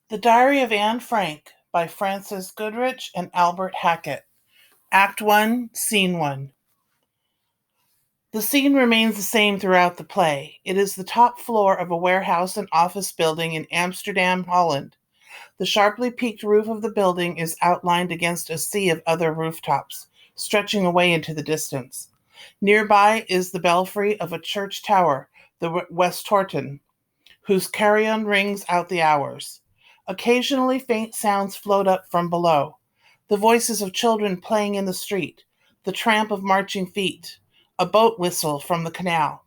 The Diary of Anne Frank by Frances Goodrich and Albert Hackett. Act 1, Scene 1. The scene remains the same throughout the play. It is the top floor of a warehouse and office building in Amsterdam, Holland. The sharply peaked roof of the building is outlined against a sea of other rooftops, stretching away into the distance. Nearby is the belfry of a church tower, the Westorten, whose carillon rings out the hours. Occasionally faint sounds float up from below. The voices of children playing in the street, the tramp of marching feet, a boat whistle from the canal.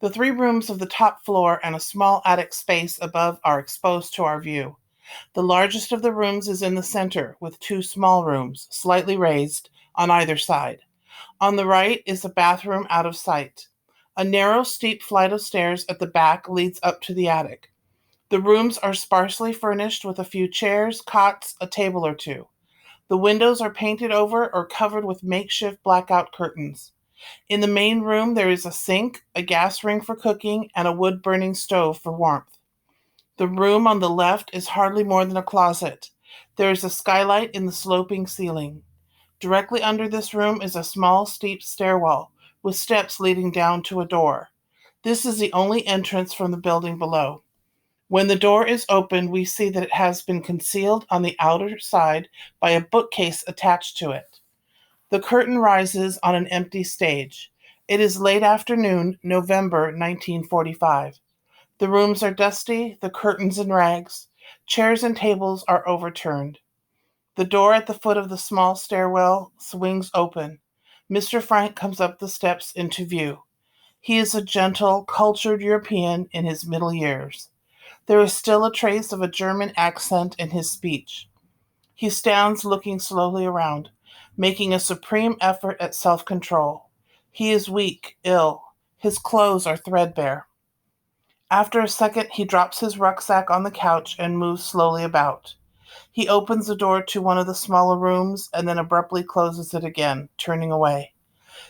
The three rooms of the top floor and a small attic space above are exposed to our view. The largest of the rooms is in the center, with two small rooms, slightly raised, on either side. On the right is a bathroom out of sight. A narrow, steep flight of stairs at the back leads up to the attic. The rooms are sparsely furnished with a few chairs, cots, a table or two. The windows are painted over or covered with makeshift blackout curtains. In the main room, there is a sink, a gas ring for cooking, and a wood-burning stove for warmth. The room on the left is hardly more than a closet. There is a skylight in the sloping ceiling. Directly under this room is a small, steep stairwell with steps leading down to a door. This is the only entrance from the building below. When the door is opened, we see that it has been concealed on the outer side by a bookcase attached to it. The curtain rises on an empty stage. It is late afternoon, November 1945. The rooms are dusty, the curtains in rags. Chairs and tables are overturned. The door at the foot of the small stairwell swings open. Mr. Frank comes up the steps into view. He is a gentle, cultured European in his middle years. There is still a trace of a German accent in his speech. He stands looking slowly around, making a supreme effort at self-control. He is weak, ill. His clothes are threadbare. After a second, he drops his rucksack on the couch and moves slowly about. He opens the door to one of the smaller rooms and then abruptly closes it again, turning away.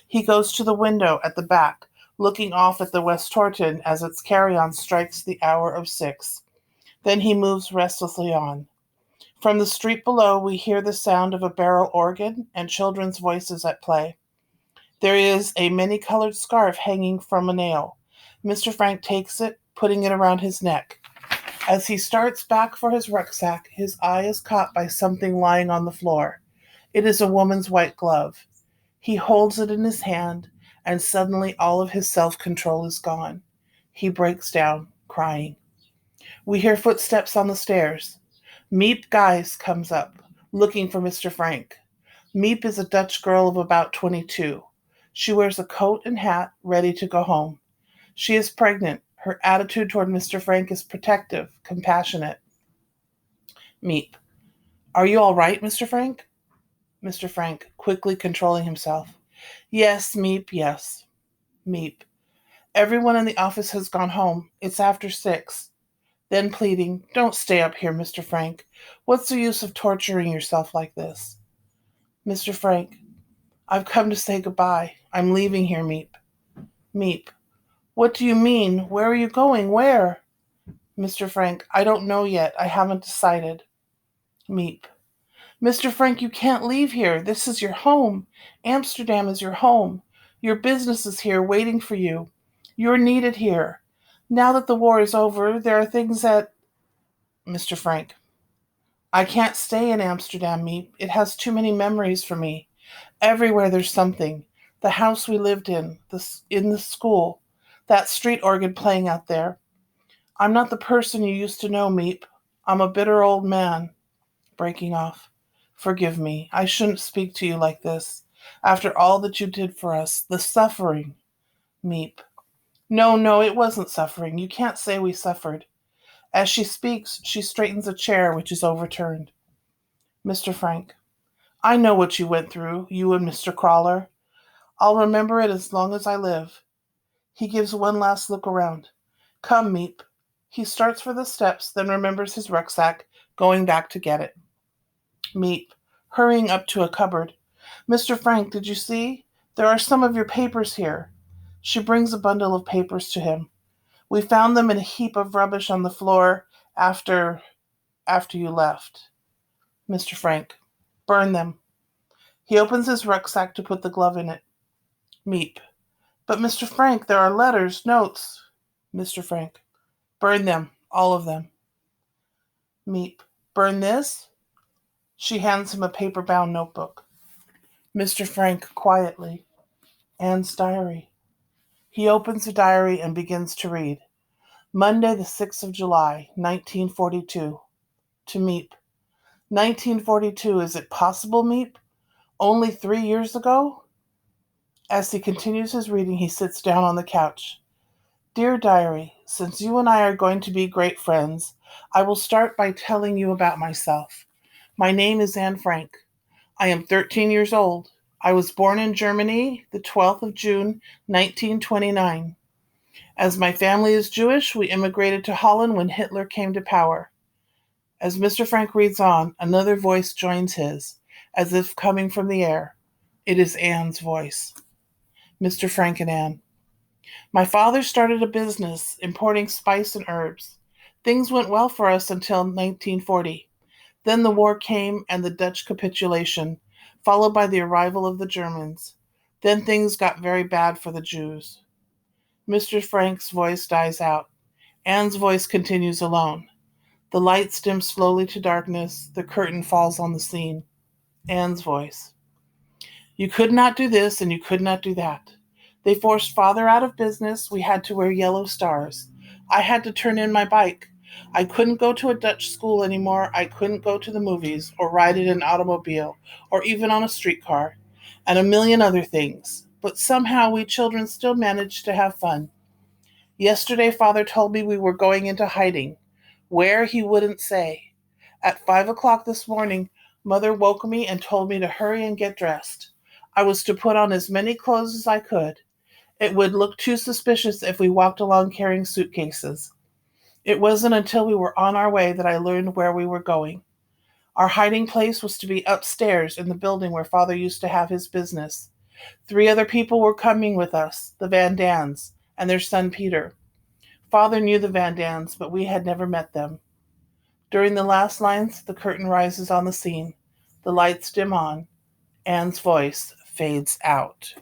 He goes to the window at the back, looking off at the Westorten as its carillon strikes the hour of 6. Then he moves restlessly on. From the street below, we hear the sound of a barrel organ and children's voices at play. There is a many-colored scarf hanging from a nail. Mr. Frank takes it, putting it around his neck. As he starts back for his rucksack, his eye is caught by something lying on the floor. It is a woman's white glove. He holds it in his hand, and suddenly all of his self-control is gone. He breaks down, crying. We hear footsteps on the stairs. Miep Gijs comes up, looking for Mr. Frank. Miep is a Dutch girl of about 22. She wears a coat and hat, ready to go home. She is pregnant. Her attitude toward Mr. Frank is protective, compassionate. Miep. Are you all right, Mr. Frank? Mr. Frank, quickly controlling himself. Yes, Miep, yes. Miep. Everyone in the office has gone home. It's after 6. Then pleading, don't stay up here, Mr. Frank. What's the use of torturing yourself like this? Mr. Frank, I've come to say goodbye. I'm leaving here, Miep. Miep, what do you mean? Where are you going? Where? Mr. Frank, I don't know yet. I haven't decided. Miep, Mr. Frank, you can't leave here. This is your home. Amsterdam is your home. Your business is here waiting for you. You're needed here. Now that the war is over, there are things that... Mr. Frank, I can't stay in Amsterdam, Miep. It has too many memories for me. Everywhere there's something. The house we lived in the school, that street organ playing out there. I'm not the person you used to know, Miep. I'm a bitter old man. Breaking off. Forgive me. I shouldn't speak to you like this. After all that you did for us, the suffering. Miep. No, it wasn't suffering. You can't say we suffered. As she speaks, she straightens a chair which is overturned. Mr. Frank, I know what you went through, you and Mr. Crawler. I'll remember it as long as I live. He gives one last look around. Come, Miep. He starts for the steps, then remembers his rucksack, going back to get it. Miep, hurrying up to a cupboard. Mr. Frank, did you see? There are some of your papers here. She brings a bundle of papers to him. We found them in a heap of rubbish on the floor after... after you left. Mr. Frank. Burn them. He opens his rucksack to put the glove in it. Meep. But Mr. Frank, there are letters, notes. Mr. Frank. Burn them, all of them. Meep. Burn this? She hands him a paper-bound notebook. Mr. Frank, quietly. Anne's diary. He opens the diary and begins to read. Monday, the 6th of July, 1942. To Meep. 1942, is it possible, Meep? Only 3 years ago? As he continues his reading, he sits down on the couch. Dear Diary, since you and I are going to be great friends, I will start by telling you about myself. My name is Anne Frank. I am 13 years old. I was born in Germany, the 12th of June, 1929. As my family is Jewish, we immigrated to Holland when Hitler came to power. As Mr. Frank reads on, another voice joins his, as if coming from the air. It is Anne's voice. Mr. Frank and Anne. My father started a business importing spice and herbs. Things went well for us until 1940. Then the war came and the Dutch capitulation, followed by the arrival of the Germans. Then things got very bad for the Jews. Mr. Frank's voice dies out. Anne's voice continues alone. The lights dim slowly to darkness. The curtain falls on the scene. Anne's voice. You could not do this and you could not do that. They forced Father out of business. We had to wear yellow stars. I had to turn in my bike. I couldn't go to a Dutch school anymore. I couldn't go to the movies or ride in an automobile or even on a streetcar and a million other things. But somehow we children still managed to have fun. Yesterday, Father told me we were going into hiding. Where, he wouldn't say. At 5 o'clock this morning, Mother woke me and told me to hurry and get dressed. I was to put on as many clothes as I could. It would look too suspicious if we walked along carrying suitcases. It wasn't until we were on our way that I learned where we were going. Our hiding place was to be upstairs in the building where Father used to have his business. 3 other people were coming with us, the Van Dans, and their son Peter. Father knew the Van Dans, but we had never met them. During the last lines, the curtain rises on the scene. The lights dim on. Anne's voice fades out.